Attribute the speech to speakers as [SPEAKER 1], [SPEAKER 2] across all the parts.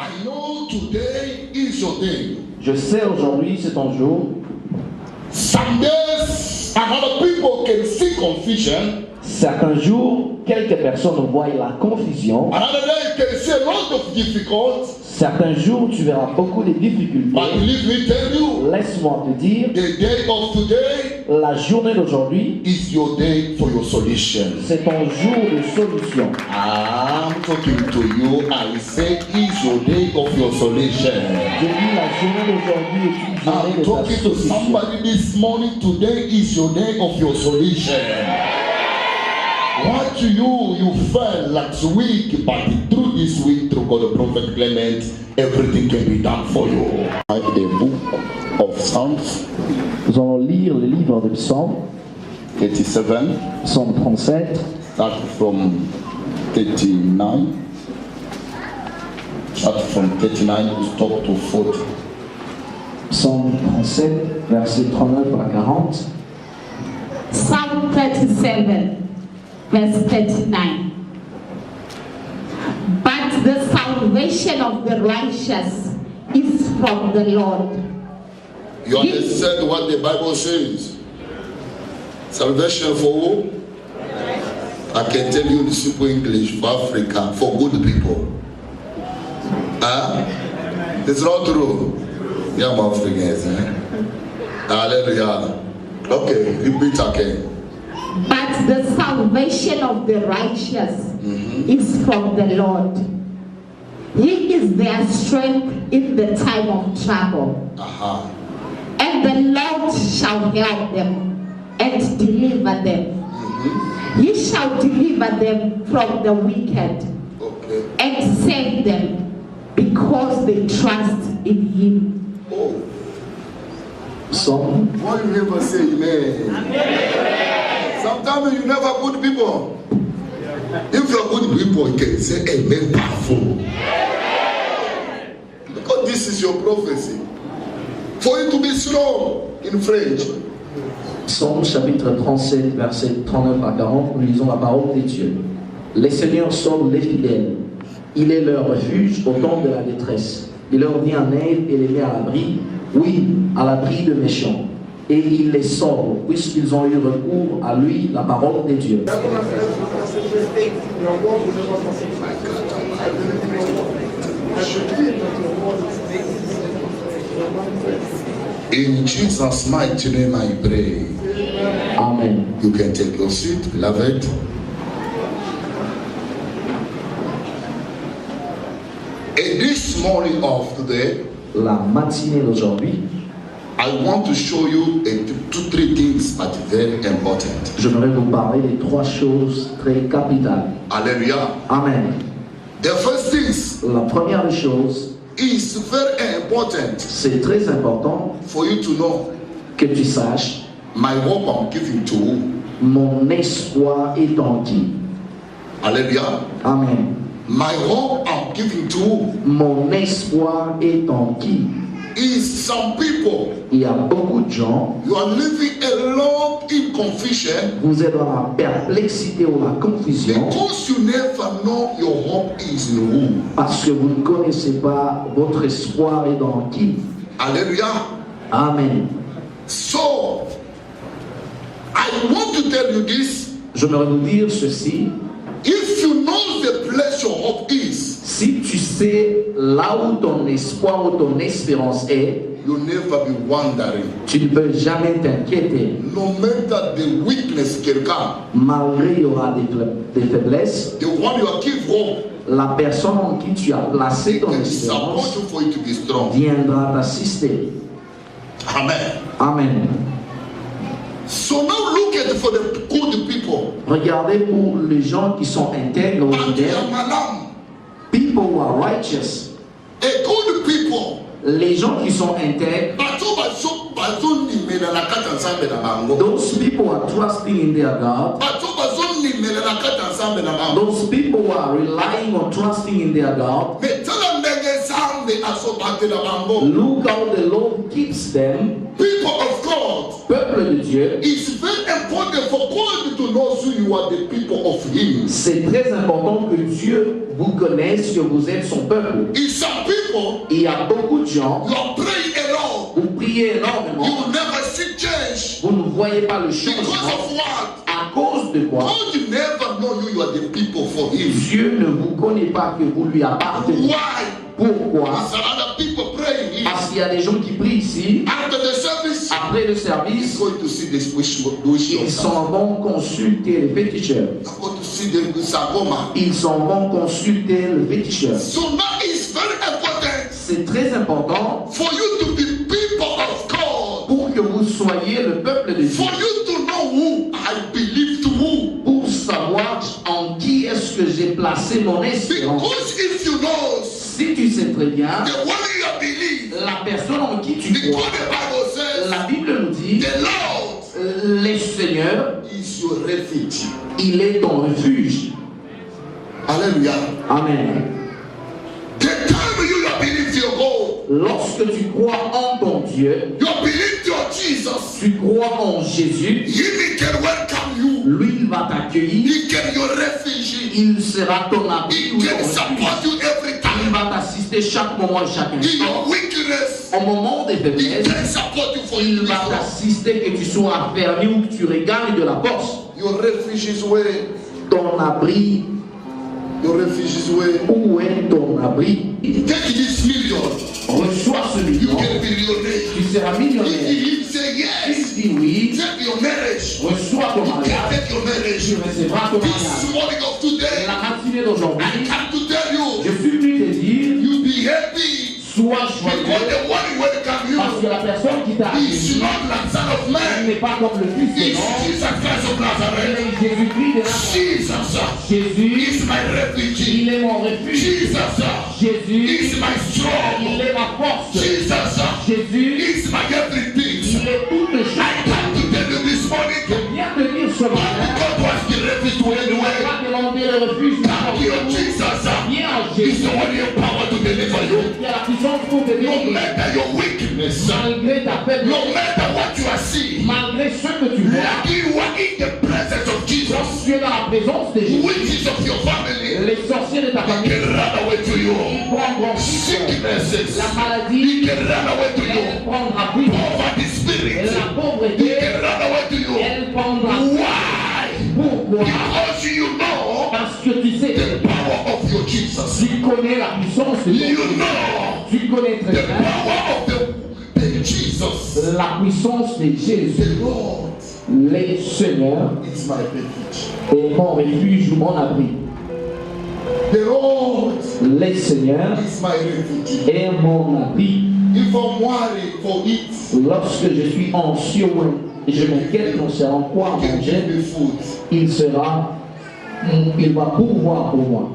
[SPEAKER 1] I know today is your day.
[SPEAKER 2] Je sais aujourd'hui c'est ton jour.
[SPEAKER 1] Some days, another people can see confusion.
[SPEAKER 2] Certains jours, quelques personnes voient la confusion.
[SPEAKER 1] Another day, you can see a lot of difficulties.
[SPEAKER 2] Certains jours, tu verras beaucoup de difficultés.
[SPEAKER 1] But let me tell you,
[SPEAKER 2] Laisse-moi te dire,
[SPEAKER 1] the day of today
[SPEAKER 2] la journée d'aujourd'hui,
[SPEAKER 1] is your day for your solution.
[SPEAKER 2] c'est ton jour de solution.
[SPEAKER 1] I'm talking to you. I say, is your day of your solution.
[SPEAKER 2] Je dis la journée d'aujourd'hui est une journée
[SPEAKER 1] I'm
[SPEAKER 2] de ta
[SPEAKER 1] talking to
[SPEAKER 2] solution.
[SPEAKER 1] somebody this morning. Today is your day of your solution. What you felt last week, but through this week, through God the Prophet Clement, everything can be done for you. The book of Psalms,
[SPEAKER 2] Nous allons lire le livre de Psaume,
[SPEAKER 1] 87,
[SPEAKER 2] Psaume 37,
[SPEAKER 1] start from 39. Start from 39 to stop to 40.
[SPEAKER 2] Psaume 37, versets 39 à 40.
[SPEAKER 3] Psalm 37, verse 39. But the salvation of the righteous is from the Lord.
[SPEAKER 1] You understand what the Bible says? Salvation for who? I can tell you in simple English, for Africa, for good people. Huh? It's not true. Yeah, I'm Africans. Hallelujah. Okay, repeat again.
[SPEAKER 3] But the salvation of the righteous is from the Lord. He is their strength in the time of trouble.
[SPEAKER 1] Uh-huh.
[SPEAKER 3] And the Lord shall help them and deliver them. He shall deliver them from the wicked
[SPEAKER 1] Okay.
[SPEAKER 3] and save them because they trust in Him.
[SPEAKER 1] Oh,
[SPEAKER 2] Psaume,
[SPEAKER 1] why you never say amen? Sometimes you never good people. If you're good people, you can say amen powerful. Because this is your prophecy. For you to be strong in French.
[SPEAKER 2] Psaume chapitre 37, versets 39 à 40, nous lisons la parole des dieux. Les seigneurs sauvent les fidèles. Il est leur refuge au temps de la détresse. Il leur vient en aide et les met à l'abri, oui, à l'abri de méchants. Et il les sauve, puisqu'ils ont eu recours à lui, la parole des dieux.
[SPEAKER 1] In Jesus' mighty name I pray.
[SPEAKER 2] Amen.
[SPEAKER 1] You can take your seat, beloved. In this morning of today,
[SPEAKER 2] La matinée d'aujourd'hui,
[SPEAKER 1] I want to show you three things that are very important.
[SPEAKER 2] j'aimerais vous parler de trois choses très capitales.
[SPEAKER 1] Hallelujah.
[SPEAKER 2] Amen.
[SPEAKER 1] The first thing
[SPEAKER 2] La première des choses,
[SPEAKER 1] is very important
[SPEAKER 2] c'est très important
[SPEAKER 1] for you to know.
[SPEAKER 2] que tu saches,
[SPEAKER 1] My hope I'm giving to you.
[SPEAKER 2] mon espoir est en qui.
[SPEAKER 1] Hallelujah.
[SPEAKER 2] Amen.
[SPEAKER 1] My hope I'm giving to you
[SPEAKER 2] Mon espoir est en qui.
[SPEAKER 1] is some people.
[SPEAKER 2] Il y a beaucoup de gens,
[SPEAKER 1] You are living alone in confusion
[SPEAKER 2] vous êtes dans la perplexité ou la confusion
[SPEAKER 1] because you never know your hope is in who.
[SPEAKER 2] parce que vous ne connaissez pas votre espoir est dans qui.
[SPEAKER 1] Hallelujah.
[SPEAKER 2] Amen.
[SPEAKER 1] So, I want to tell you this.
[SPEAKER 2] J'aimerais vous dire ceci.
[SPEAKER 1] If you know the place your hope is,
[SPEAKER 2] Si tu sais là où ton espoir ou ton espérance est,
[SPEAKER 1] you'll never be wondering.
[SPEAKER 2] tu ne peux jamais t'inquiéter.
[SPEAKER 1] No matter the weakness can come,
[SPEAKER 2] Malgré il y aura des faiblesses,
[SPEAKER 1] the one you are give hope
[SPEAKER 2] la personne en qui tu as placé ton
[SPEAKER 1] can support
[SPEAKER 2] espérance
[SPEAKER 1] you for you to be strong.
[SPEAKER 2] viendra t'assister.
[SPEAKER 1] Amen.
[SPEAKER 2] Amen.
[SPEAKER 1] So now look at for the good people.
[SPEAKER 2] Regardez pour les gens qui sont intègres ou fidèles, people who are righteous,
[SPEAKER 1] A good people.
[SPEAKER 2] les gens qui sont intègres, those people who are trusting in their God, those people who are relying on trusting in their God, look how the Lord keeps them,
[SPEAKER 1] People of God,
[SPEAKER 2] peuple de Dieu.
[SPEAKER 1] it's very important important for God to know who you are, the people of Him.
[SPEAKER 2] C'est très important que Dieu vous connaisse, que vous êtes son peuple.
[SPEAKER 1] In some people,
[SPEAKER 2] Il y a beaucoup de gens,
[SPEAKER 1] you are praying alone.
[SPEAKER 2] vous priez
[SPEAKER 1] You
[SPEAKER 2] énormément,
[SPEAKER 1] will never see change.
[SPEAKER 2] vous ne voyez pas le
[SPEAKER 1] Because
[SPEAKER 2] changement.
[SPEAKER 1] of what?
[SPEAKER 2] À cause de quoi?
[SPEAKER 1] God never know you are the people for Him.
[SPEAKER 2] Dieu ne vous connaît pas que vous lui appartenez.
[SPEAKER 1] Why?
[SPEAKER 2] Pourquoi?
[SPEAKER 1] Is there other people praying here?
[SPEAKER 2] Parce qu'il y a des gens qui prient ici,
[SPEAKER 1] After the service,
[SPEAKER 2] après le
[SPEAKER 1] he's
[SPEAKER 2] service,
[SPEAKER 1] going to see this wish
[SPEAKER 2] ils s'en vont consulter le féticheur.
[SPEAKER 1] I'm going to see the Sagoma.
[SPEAKER 2] Ils s'en vont consulter le féticheur.
[SPEAKER 1] So now it's very important
[SPEAKER 2] C'est très important
[SPEAKER 1] for you to be people of God.
[SPEAKER 2] pour que vous soyez le peuple de Dieu.
[SPEAKER 1] For you to know who I believe to who.
[SPEAKER 2] Pour savoir en qui est-ce que j'ai placé mon espérance.
[SPEAKER 1] Because if you know
[SPEAKER 2] Si tu sais très bien,
[SPEAKER 1] the one you believe,
[SPEAKER 2] la personne en qui tu
[SPEAKER 1] because
[SPEAKER 2] crois,
[SPEAKER 1] the Bible says
[SPEAKER 2] la Bible nous dit,
[SPEAKER 1] the Lord
[SPEAKER 2] le Seigneur,
[SPEAKER 1] is your refuge.
[SPEAKER 2] il est ton refuge.
[SPEAKER 1] Hallelujah.
[SPEAKER 2] Amen.
[SPEAKER 1] The time you believe your God,
[SPEAKER 2] Lorsque tu crois en ton Dieu,
[SPEAKER 1] you believe your Jesus,
[SPEAKER 2] tu crois en Jésus,
[SPEAKER 1] He can welcome you.
[SPEAKER 2] lui il va t'accueillir,
[SPEAKER 1] He can your refuge.
[SPEAKER 2] il sera ton abri
[SPEAKER 1] He
[SPEAKER 2] ou ton
[SPEAKER 1] can
[SPEAKER 2] refuge.
[SPEAKER 1] support you every
[SPEAKER 2] Il
[SPEAKER 1] time.
[SPEAKER 2] va t'assister chaque moment et chaque
[SPEAKER 1] In
[SPEAKER 2] instant.
[SPEAKER 1] your weakness,
[SPEAKER 2] Au moment des
[SPEAKER 1] He
[SPEAKER 2] faiblesses,
[SPEAKER 1] can support you for
[SPEAKER 2] il
[SPEAKER 1] you.
[SPEAKER 2] va t'assister que tu sois affermi ou que tu regagnes de la force.
[SPEAKER 1] Your refuge is where?
[SPEAKER 2] Ton abri,
[SPEAKER 1] Your refuge is where?
[SPEAKER 2] où est ton abri?
[SPEAKER 1] Take this million.
[SPEAKER 2] Reçois ce
[SPEAKER 1] You
[SPEAKER 2] million,
[SPEAKER 1] can be millionaire.
[SPEAKER 2] tu seras millionnaire.
[SPEAKER 1] If He say yes,
[SPEAKER 2] Si oui,
[SPEAKER 1] take your marriage.
[SPEAKER 2] reçois ton
[SPEAKER 1] You can
[SPEAKER 2] mariage,
[SPEAKER 1] take your marriage.
[SPEAKER 2] tu recevras ton mariage.
[SPEAKER 1] This morning of
[SPEAKER 2] Et
[SPEAKER 1] today,
[SPEAKER 2] la matinée
[SPEAKER 1] I
[SPEAKER 2] d'aujourd'hui,
[SPEAKER 1] come to tell
[SPEAKER 2] je
[SPEAKER 1] you,
[SPEAKER 2] suis venu te dire,
[SPEAKER 1] you be happy
[SPEAKER 2] sois
[SPEAKER 1] because
[SPEAKER 2] joyeux,
[SPEAKER 1] the one who welcome
[SPEAKER 2] parce que
[SPEAKER 1] you
[SPEAKER 2] la personne qui t'a
[SPEAKER 1] is
[SPEAKER 2] accueilli
[SPEAKER 1] not like Son of
[SPEAKER 2] il
[SPEAKER 1] Man.
[SPEAKER 2] n'est pas comme le Fils de
[SPEAKER 1] It's
[SPEAKER 2] l'homme,
[SPEAKER 1] Jesus Christ of
[SPEAKER 2] il
[SPEAKER 1] Nazareth.
[SPEAKER 2] est Jésus-Christ de Nazareth.
[SPEAKER 1] Jesus
[SPEAKER 2] Jésus,
[SPEAKER 1] is my refuge.
[SPEAKER 2] il est mon refuge.
[SPEAKER 1] Jesus
[SPEAKER 2] Jésus,
[SPEAKER 1] is my
[SPEAKER 2] il
[SPEAKER 1] strong.
[SPEAKER 2] est ma force.
[SPEAKER 1] Jesus
[SPEAKER 2] Jésus,
[SPEAKER 1] is my everything.
[SPEAKER 2] il est toutes les
[SPEAKER 1] I
[SPEAKER 2] choses.
[SPEAKER 1] come to tell you this morning,
[SPEAKER 2] Viens te dire ce matin,
[SPEAKER 1] God was the refuge to
[SPEAKER 2] on
[SPEAKER 1] anywhere.
[SPEAKER 2] va demander le refuge.
[SPEAKER 1] Thank you, Jesus.
[SPEAKER 2] Viens en
[SPEAKER 1] He's
[SPEAKER 2] Jésus.
[SPEAKER 1] the one who power to deliver you.
[SPEAKER 2] Il y a la puissance pour te
[SPEAKER 1] No
[SPEAKER 2] délivrer.
[SPEAKER 1] matter your weakness,
[SPEAKER 2] Malgré ta
[SPEAKER 1] no
[SPEAKER 2] faiblesse,
[SPEAKER 1] matter what you are seeing,
[SPEAKER 2] malgré ce que tu vois,
[SPEAKER 1] you are in the presence of Jesus.
[SPEAKER 2] tu es dans la présence de Jésus.
[SPEAKER 1] Witches of your family
[SPEAKER 2] Les sorciers de ta
[SPEAKER 1] can
[SPEAKER 2] famille
[SPEAKER 1] run away to you.
[SPEAKER 2] prendront
[SPEAKER 1] Sicknesses,
[SPEAKER 2] la maladie,
[SPEAKER 1] he can run away to you.
[SPEAKER 2] elle prendra plus.
[SPEAKER 1] Poverty
[SPEAKER 2] Et
[SPEAKER 1] spirit,
[SPEAKER 2] la
[SPEAKER 1] he
[SPEAKER 2] pauvreté,
[SPEAKER 1] can run away to you.
[SPEAKER 2] elle prendra.
[SPEAKER 1] Why?
[SPEAKER 2] Pourquoi?
[SPEAKER 1] Because you know
[SPEAKER 2] Parce que tu sais,
[SPEAKER 1] the power of your Jesus.
[SPEAKER 2] tu connais la puissance de
[SPEAKER 1] You
[SPEAKER 2] ton Dieu.
[SPEAKER 1] know
[SPEAKER 2] Tu connais très
[SPEAKER 1] the
[SPEAKER 2] bien
[SPEAKER 1] power of the Jesus.
[SPEAKER 2] la puissance de Jésus.
[SPEAKER 1] The Lord
[SPEAKER 2] Le Seigneur
[SPEAKER 1] is my refuge.
[SPEAKER 2] est mon refuge ou mon abri.
[SPEAKER 1] The Lord
[SPEAKER 2] Le Seigneur
[SPEAKER 1] is my refuge.
[SPEAKER 2] est mon abri.
[SPEAKER 1] If I'm worried for it,
[SPEAKER 2] Lorsque je suis anxieux et je m'inquiète concernant quoi
[SPEAKER 1] he can
[SPEAKER 2] manger,
[SPEAKER 1] give me food.
[SPEAKER 2] il va pourvoir pour moi.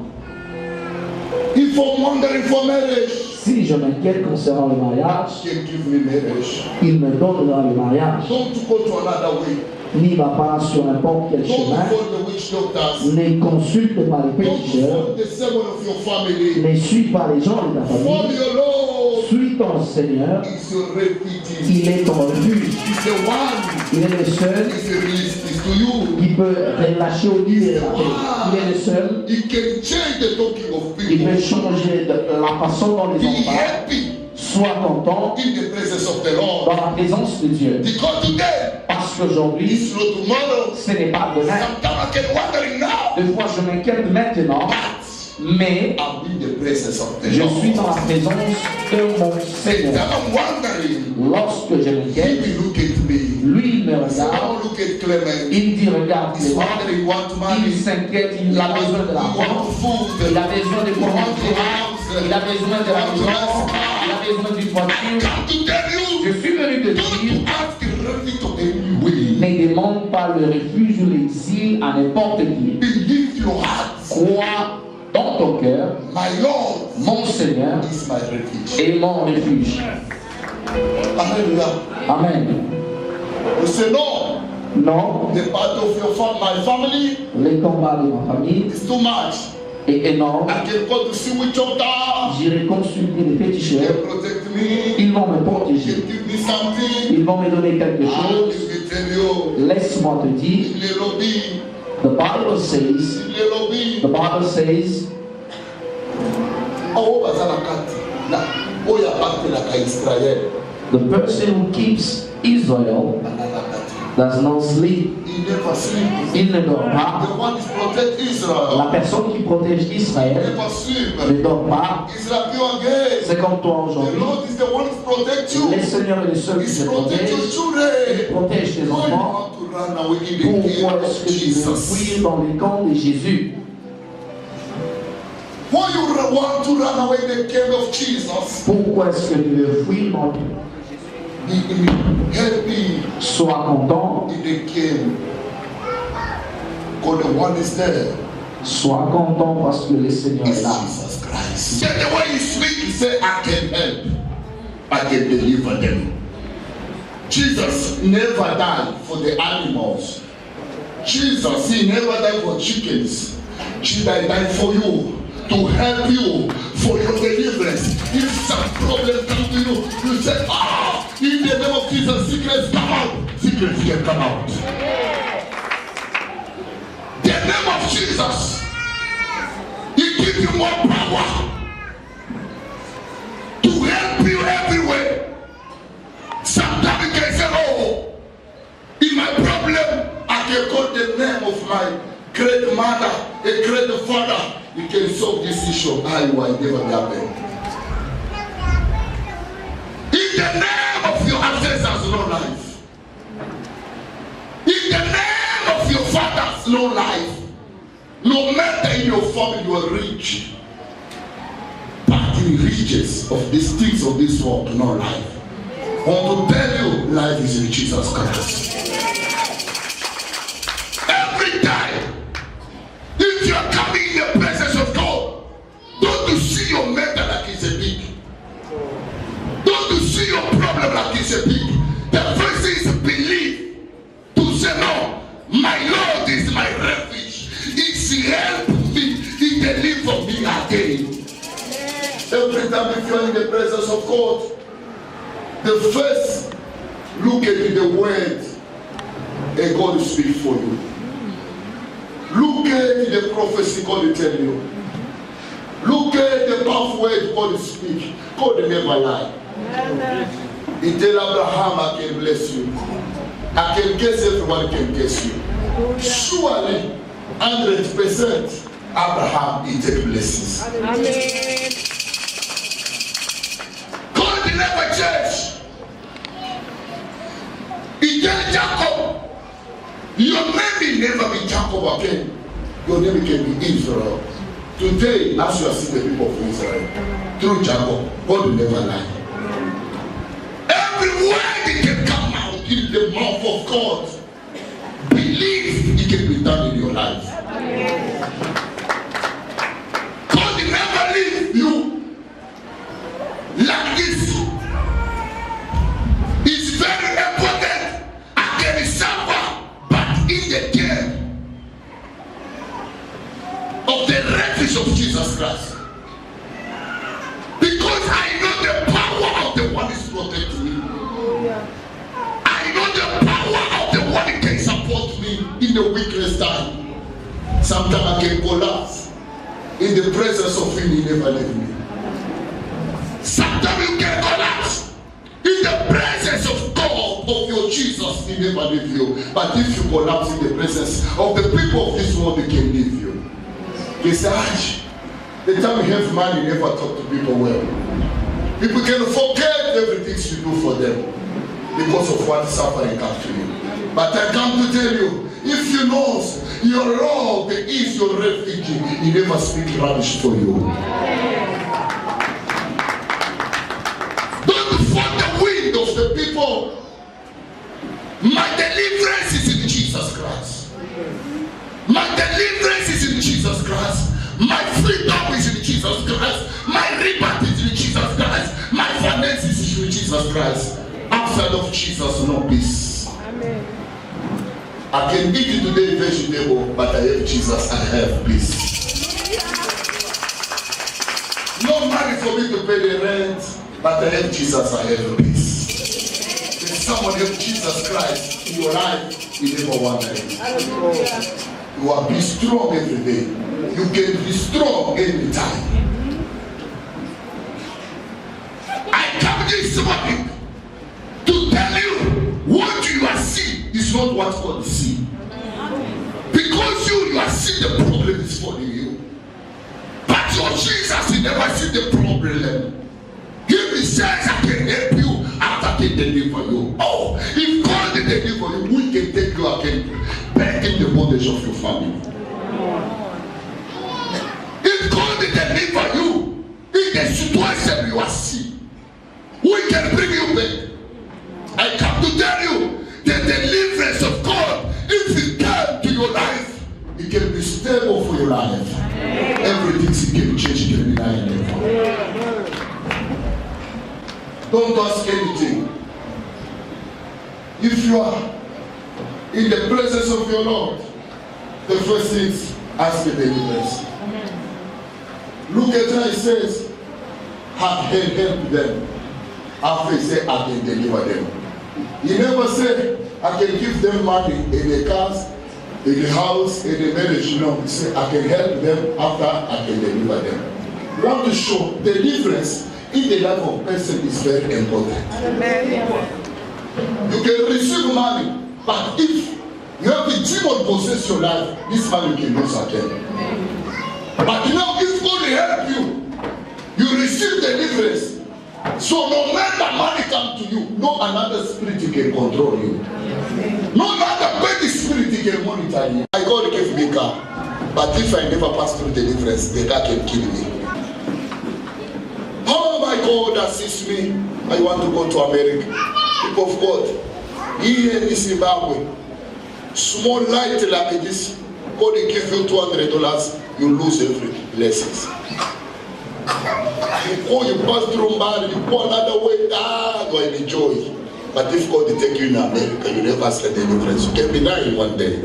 [SPEAKER 1] If I'm wondering for marriage,
[SPEAKER 2] Si je m'inquiète concernant le mariage,
[SPEAKER 1] he can give me marriage.
[SPEAKER 2] il me donnera le mariage.
[SPEAKER 1] Don't go to another way.
[SPEAKER 2] N'y va pas sur n'importe quel
[SPEAKER 1] Don't
[SPEAKER 2] chemin.
[SPEAKER 1] follow the witch doctors.
[SPEAKER 2] Ne consulte pas les
[SPEAKER 1] Don't
[SPEAKER 2] pécheurs.
[SPEAKER 1] follow the sermon of your family.
[SPEAKER 2] Ne suis pas les gens de ta
[SPEAKER 1] Follow
[SPEAKER 2] famille.
[SPEAKER 1] your Lord.
[SPEAKER 2] Suis ton Seigneur.
[SPEAKER 1] Is your refuge.
[SPEAKER 2] Il est ton refuge.
[SPEAKER 1] He's the one.
[SPEAKER 2] Il est le seul
[SPEAKER 1] Is the release is to you.
[SPEAKER 2] qui peut relâcher au lit de la paix. Il est le seul
[SPEAKER 1] He can change the talking of
[SPEAKER 2] qui peut
[SPEAKER 1] people.
[SPEAKER 2] changer la façon dont les
[SPEAKER 1] Be
[SPEAKER 2] gens parlent.
[SPEAKER 1] happy
[SPEAKER 2] Sois content
[SPEAKER 1] in the presence of the Lord.
[SPEAKER 2] dans la présence de Dieu.
[SPEAKER 1] Because today
[SPEAKER 2] Parce qu'aujourd'hui,
[SPEAKER 1] is not tomorrow.
[SPEAKER 2] ce n'est pas demain.
[SPEAKER 1] Sometimes I can wondering now.
[SPEAKER 2] Des fois, je m'inquiète maintenant,
[SPEAKER 1] But
[SPEAKER 2] mais
[SPEAKER 1] I'm in the presence of the
[SPEAKER 2] je
[SPEAKER 1] Lord.
[SPEAKER 2] suis dans la présence de mon Seigneur.
[SPEAKER 1] I'm wondering.
[SPEAKER 2] Lorsque je
[SPEAKER 1] He
[SPEAKER 2] m'inquiète,
[SPEAKER 1] will look at me.
[SPEAKER 2] lui, il me
[SPEAKER 1] He
[SPEAKER 2] regarde.
[SPEAKER 1] don't look at Clement.
[SPEAKER 2] Il dit, regarde,
[SPEAKER 1] He's wondering what
[SPEAKER 2] il
[SPEAKER 1] money.
[SPEAKER 2] s'inquiète, il a besoin de
[SPEAKER 1] He
[SPEAKER 2] l'argent,
[SPEAKER 1] want food.
[SPEAKER 2] il a besoin de quoi manger, il a besoin de la maison, il a besoin d'une voiture.
[SPEAKER 1] Come to tell
[SPEAKER 2] Je
[SPEAKER 1] you.
[SPEAKER 2] suis venu te
[SPEAKER 1] Don't
[SPEAKER 2] dire,
[SPEAKER 1] ask refuge to anyway.
[SPEAKER 2] ne demande pas le refuge ou l'exil à n'importe qui.
[SPEAKER 1] Believe your heart.
[SPEAKER 2] Crois dans ton cœur,
[SPEAKER 1] My Lord
[SPEAKER 2] mon Seigneur
[SPEAKER 1] is my refuge.
[SPEAKER 2] est mon refuge.
[SPEAKER 1] Hallelujah.
[SPEAKER 2] Amen.
[SPEAKER 1] You say no.
[SPEAKER 2] Non,
[SPEAKER 1] The part of your my family
[SPEAKER 2] les combats de ma famille
[SPEAKER 1] is too much.
[SPEAKER 2] et énorme.
[SPEAKER 1] I can go to see which doctor.
[SPEAKER 2] J'irai consulter les
[SPEAKER 1] They
[SPEAKER 2] féticheurs.
[SPEAKER 1] protect me.
[SPEAKER 2] Ils vont me
[SPEAKER 1] They
[SPEAKER 2] protéger.
[SPEAKER 1] give me something.
[SPEAKER 2] Ils vont me donner quelque
[SPEAKER 1] Ah,
[SPEAKER 2] chose.
[SPEAKER 1] let me tell you.
[SPEAKER 2] Laisse-moi te dire,
[SPEAKER 1] In the lobby.
[SPEAKER 2] the Bible says,
[SPEAKER 1] In the lobby.
[SPEAKER 2] the Bible says,
[SPEAKER 1] Oh, bazala kati. Na, oh ya kati na ka Israel.
[SPEAKER 2] the person who keeps Israel
[SPEAKER 1] Bazala kati.
[SPEAKER 2] does not sleep.
[SPEAKER 1] He never sleep.
[SPEAKER 2] Il ne dort pas.
[SPEAKER 1] The one is protect Israel.
[SPEAKER 2] La personne qui protège Israël
[SPEAKER 1] Never sleep.
[SPEAKER 2] ne dort pas.
[SPEAKER 1] It's like you again.
[SPEAKER 2] C'est comme toi
[SPEAKER 1] The
[SPEAKER 2] aujourd'hui.
[SPEAKER 1] Lord is the one who protect you.
[SPEAKER 2] Le Seigneur est le seul qui
[SPEAKER 1] He's
[SPEAKER 2] te
[SPEAKER 1] protect your
[SPEAKER 2] protège. Il
[SPEAKER 1] children.
[SPEAKER 2] protège tes
[SPEAKER 1] Why you
[SPEAKER 2] enfants.
[SPEAKER 1] want to run away in the
[SPEAKER 2] Pourquoi
[SPEAKER 1] name
[SPEAKER 2] est-ce
[SPEAKER 1] of
[SPEAKER 2] que tu veux
[SPEAKER 1] Jesus?
[SPEAKER 2] fuir dans les camps de Jésus?
[SPEAKER 1] Why you want to run away in the name of Jesus?
[SPEAKER 2] Pourquoi est-ce que tu veux fuir dans
[SPEAKER 1] Help me
[SPEAKER 2] Sois content,
[SPEAKER 1] in the game. God, the one is there.
[SPEAKER 2] sois content parce que le Seigneur est
[SPEAKER 1] It's
[SPEAKER 2] là.
[SPEAKER 1] Jesus Christ. Yeah, the way you speak, you say, I can help. I can deliver them. Jesus never died for the animals. Jesus, he never died for chickens. Jesus died for you, to help you for your deliverance. If some problem comes to you, you say, ah, in the name of Jesus, sickness come out. Sickness can come out. The name of Jesus, he gives you more power to help you everywhere. Sometimes you can say, oh, in my problem, I can call the name of my great mother, a great father. You can solve this issue. I will never happen. In the name of your ancestors, no life. In the name of your fathers, no life. No matter in your family you are rich, but in riches of these things of this world, no life. I want to tell you, life is in Jesus Christ. Every time, if you are coming in the presence of God, don't you see your matter like it's a big. Don't you see your problem like it's a big. The first thing is believe. To say no, my Lord is my refuge. He help me. He deliver me again. Every time if you are in the presence of God, the first look at the word and God will speak for you. Look at the prophecy God will tell you. Look at the powerful word God will speak. God will never lie. He tell Abraham, I can bless you. I can guess everyone can guess you. Surely 100% Abraham he take blessings.
[SPEAKER 4] Amen.
[SPEAKER 1] God will never change. He tell Jacob, your name will never be Jacob again. Your name can be Israel. Today, as you are seeing the people of Israel, through Jacob, God will never lie. Every word that can come out in the mouth of God, believe it can be done in your life. God will never leave you like this. It's very important. I can suffer, but in the care of the refuge of Jesus Christ. Because I know the power of the one is protecting me. I know the power of the one that can support me in the weakest time. Sometimes I can collapse. In the presence of him, he never leave me. Sometimes you can collapse. In the presence of God, of your Jesus, he never leave you. But if you collapse in the presence of the people of this world, they can leave you. They say, the time you have money, you never talk to people well. People can forget everything you do for them because of what suffering comes to you. But I come to tell you, if you know your Lord is your refuge, he never speaks rubbish for you. Don't fight the wind of the people. My deliverance is in Jesus Christ. My deliverance is in Jesus Christ. My freedom is in Jesus Christ. My rebirth is in Jesus Christ. My finances is in Jesus Christ. Outside of Jesus, no peace.
[SPEAKER 4] Amen.
[SPEAKER 1] I can eat today vegetable, but I have Jesus, I have peace. money for me to pay the rent, but I have Jesus, I have peace. If someone have Jesus Christ in your life, you never wonder it. You are be strong every day. You can be strong every time. I come this morning to tell you what you are seeing is not what God sees. Because you are seeing the problem is for you. But your Jesus, he never see the problem. He says, I can help you after I can deliver you. Oh, if God can deliver you, we can take you again back in the bondage of your family. If God can deliver you in the situation you are seeing, we can bring you back. I come to tell you the deliverance of God, if it comes to your life, it can be stable for your life. Everything can change, can be done. Don't ask anything. If you are in the presence of your Lord, the first thing is ask the deliverance. Look at how it says, help them. After he said, I can deliver them. He never said, I can give them money in the cars, in the house, in the marriage. No, he said, I can help them after I can deliver them. Want to show the difference in the life of a person is very important. You can receive money, but if you have the demon possess your life, this money can lose again. But now, if God help you, you receive deliverance. So no matter money come to you, no another spirit can control you. No matter where the spirit can monitor you. My God gave me a car, but if I never pass through deliverance, the car can kill me. Oh my God, assist me. I want to go to America. People of God, here in Zimbabwe, small light like this, God will give you $200, you lose every blessings. You go, you pass through man, you go another way, go and enjoy. But if God will take you in America, you never see the deliverance. You can be dying one day.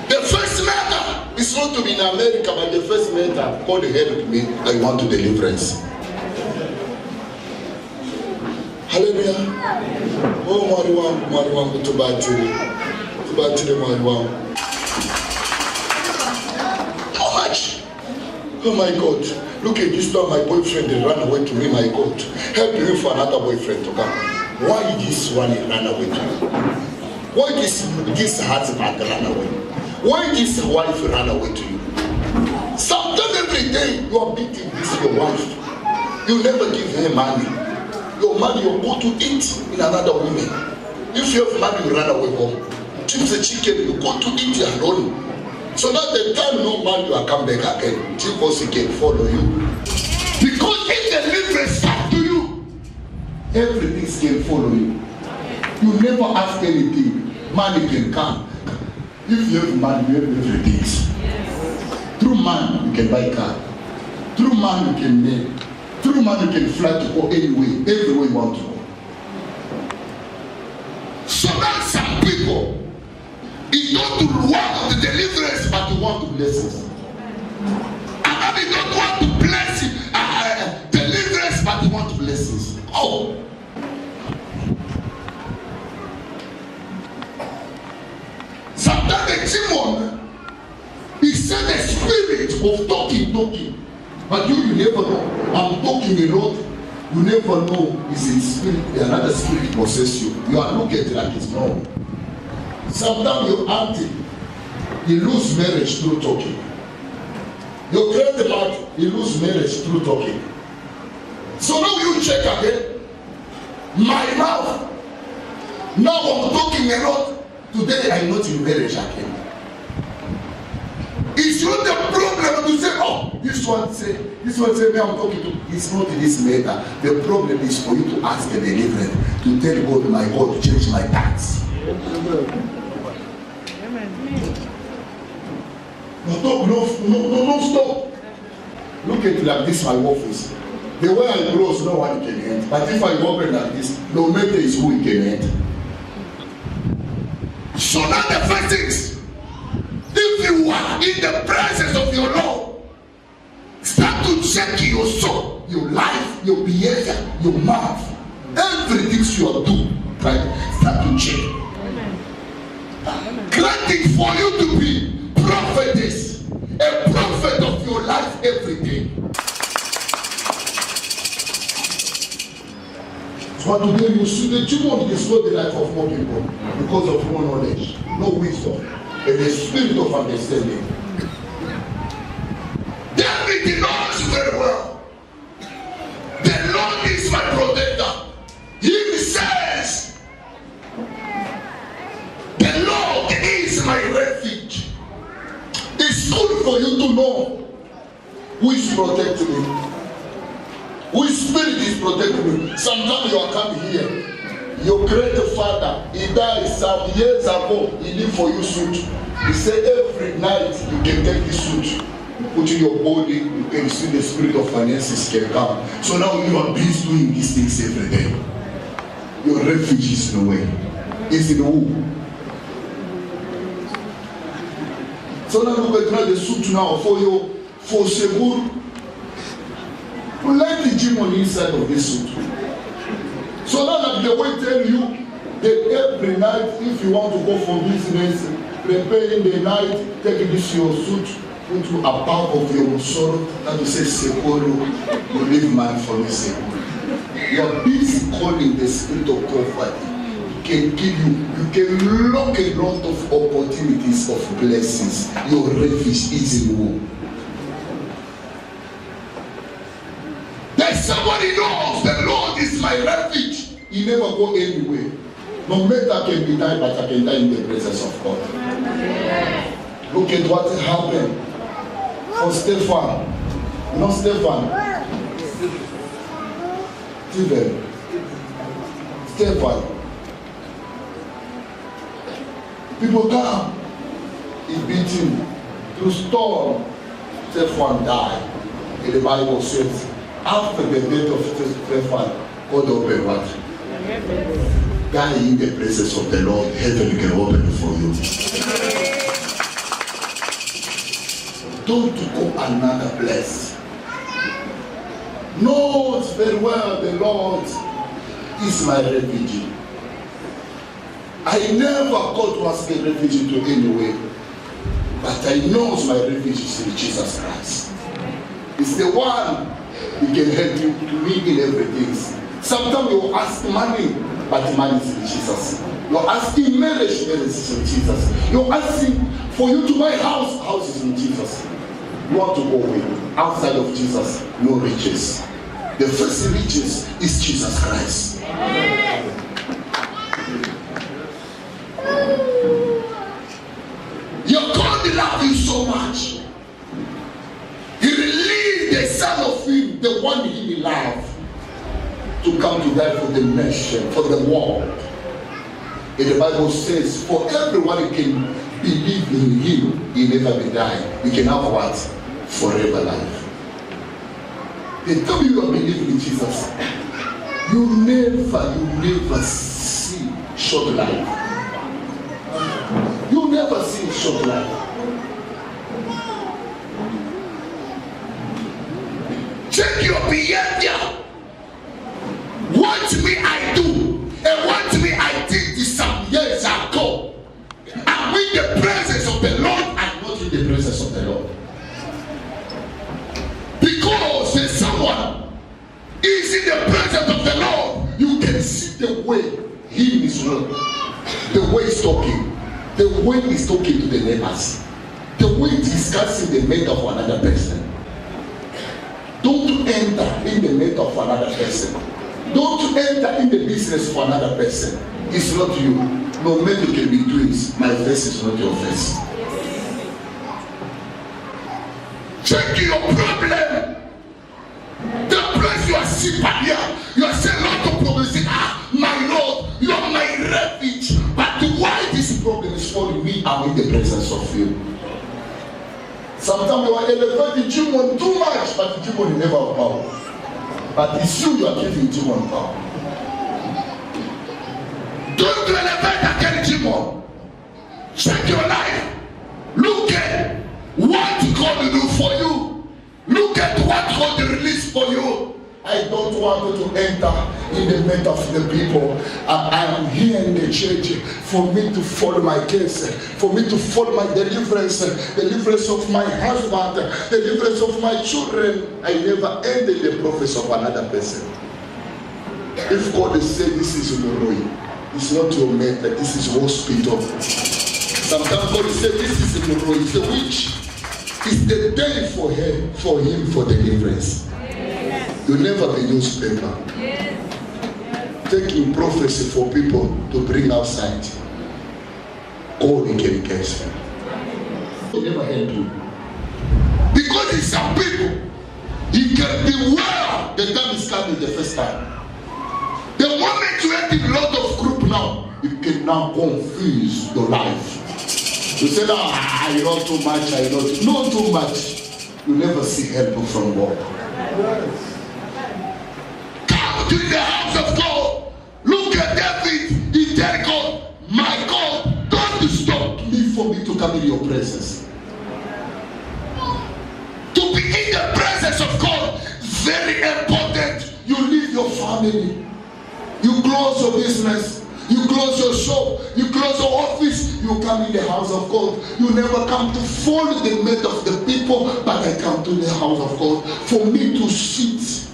[SPEAKER 1] The first matter is not to be in America, but the first matter, God help me, I want to deliverance. Hallelujah. Oh, Mariwangu, tubatire, Mariwangu. How much? Oh my God, look at this time, my boyfriend they ran away to me, my God. Help me for another boyfriend to come. Why this one ran away to you? Why this husband ran away? Why this wife ran away to you? Sometimes every day you are beating this your wife. You never give her money. Your money you go to eat in another woman. If you have money, you run away home. Chips and chicken, you go to eat alone. So that the time no man you are come back again, because he can follow you. Because if the deliverance come to you, everything can follow you. You never ask anything. Money can come. If you have money, you have everything. Through man, you can buy car. Through man, you can make. Through man, you can fly to go anywhere, everywhere you want to go. So that some people, you don't want the deliverance, but you want the blessings. And you don't want to bless deliverance, but you want blessings. Oh. Sometimes the demon, he said the spirit of talking. But you never know. I'm talking a lot. You never know. Is a spirit, another spirit possess you. You are looking at it like it's normal. Sometimes your auntie, you lose marriage through talking. Your grandmother, you lose marriage through talking. So now you check again. My mouth. Now I'm talking a lot. Today I'm not in marriage again. It's not the problem to say, oh, this one say, me I'm talking to. It's not this matter. The problem is for you to ask the deliverance, to tell God, my God, change my thoughts. No, stop. Look at it like this, my office. The way I close, no one can enter. But if I open like this, no matter is who can enter. So now the first things, if you are in the presence of your Lord, start to check your soul, your life, your behavior, your mouth, everything you are doing, right? Start to check. Granting for you to be prophetess, a prophet of your life every day. So today you see the demon destroy the life of more people because of no knowledge, no wisdom, and the spirit of understanding. David knows very well. The Lord is my protector. He says, the Lord is my refuge. It's good for you to know who is protecting me. Which spirit is protecting me? Sometimes you are coming here. Your great father, he died some years ago. He lived for you suit. He said every night you can take this suit, put in your body, you can see the spirit of finances can come. So now you are busy doing these things every day. Your refuge is in the way. Is in the womb. So now you can try the suit now for you, for Segur. Let the demon inside of this suit. So now that they will tell you that every night, if you want to go for business, prepare in the night, take this your suit, put you above of your sorrow, and you say, Sekolo, you leave man for me, Sekolo. You are busy calling the spirit of poverty. Can give you, you can lock a lot of opportunities of blessings. Your refuge is in war. Somebody knows the Lord is my refuge. He never go anywhere. No matter I can be died, but I can die in the presence of God. Look at what happened for Stephen. You know Stephen? Stephen. People come. He beat him. Through storm. Stephen died. And the Bible says, after the death of Stephen, God opened what? Die in the presence of the Lord, heaven can open for you. Don't go another place. Know very well the Lord is my refuge. I never go to ask a refuge to anywhere, but I know my refuge is in Jesus Christ. It's the one who can help you to live in everything. Sometimes you ask money, but money is in Jesus. You're asking marriage, marriage is in Jesus. You're asking for you to buy house, house is in Jesus. You want to go away. Outside of Jesus, no riches. The first riches is Jesus Christ. Your God loves you so much. He released the Son of Him, the one He loved, to come to die for the nation, for the world. And the Bible says, for everyone who can believe in Him, He never will die. We can have what? Forever life. They tell you are believing in Jesus. You never see short life. You never see short life. Check your behavior. What me I do and what me I did is some years ago. I'm in the presence of the Lord and not in the presence of the Lord. Because there's someone is in the presence of the Lord, you can see the way He is working, the way He's talking, the way He's talking to the neighbors, the way He's discussing the matter of another person. Don't enter in the matter of another person. Don't enter in the business for another person. It's not you. No matter you can be twins, my face is not your face. Check your problem. The place you are sitting here, you are saying a lot of problems. My Lord, you are my refuge. But why this problem is following me? I'm in the presence of you. Sometimes you are elevating demon too much, but the demon never have power. But it's you are giving demon power. Don't elevate against demon. Check your life. Look at what God will do for you. Look at what God released for you. I don't want to enter in the midst of the people. I am here in the church for me to follow my case, for me to follow my deliverance of my husband, deliverance of my children. I never ended the prophets of another person. If God is saying this is Moroi, it's not your method, this is hospital. Sometimes God is saying this is Moroi, it's a witch. It's the day for him for deliverance. You never be newspaper. Taking prophecy for people to bring outside. God can catch them. He never help you. Because in some people, you can be well the time is coming the first time. The moment you enter a lot of group now, you can now confuse your life. You say, I know too much, I know not too much. You never see help from God. Come to the house of God. Look at David. He tell God, my God, don't stop me for me to come in your presence. To be in the presence of God, very important. You leave your family. You close your business. You close your shop. You close your office. You come in the house of God. You never come to follow the method of the people, but I come to the house of God for me to sit,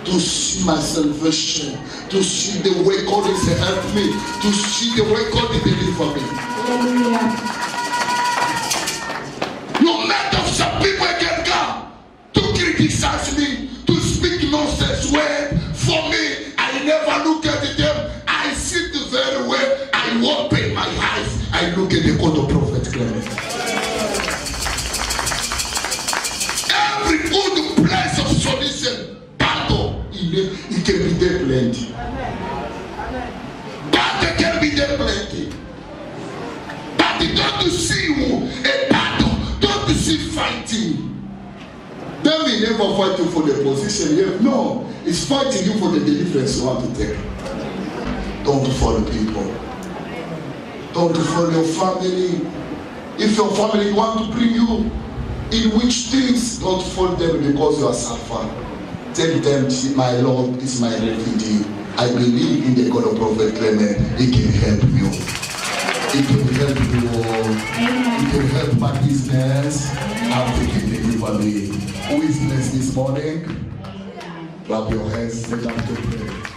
[SPEAKER 1] to see my salvation, to see the way God is helping me, to see the way God is delivering me. No matter if some people can come to criticize me, to speak nonsense word for me, I never look at them. I sit very well. I open my eyes. I look at the God of Prophet Clement. Every good place of solution, battle, it can be there plenty. Battle can be there plenty. But don't see a battle, don't see fighting. David never fight you for the position you have. No, it's fighting you for the deliverance you want to take. Don't follow people. Don't follow your family. If your family want to bring you in which things, don't follow them because you are suffering. Tell them, my Lord is my refugee. I believe in the God of Prophet Clement. He can help you. He can help you. He can help my business. I'm taking delivery. Who is blessed this morning? Clap your hands. Let us pray.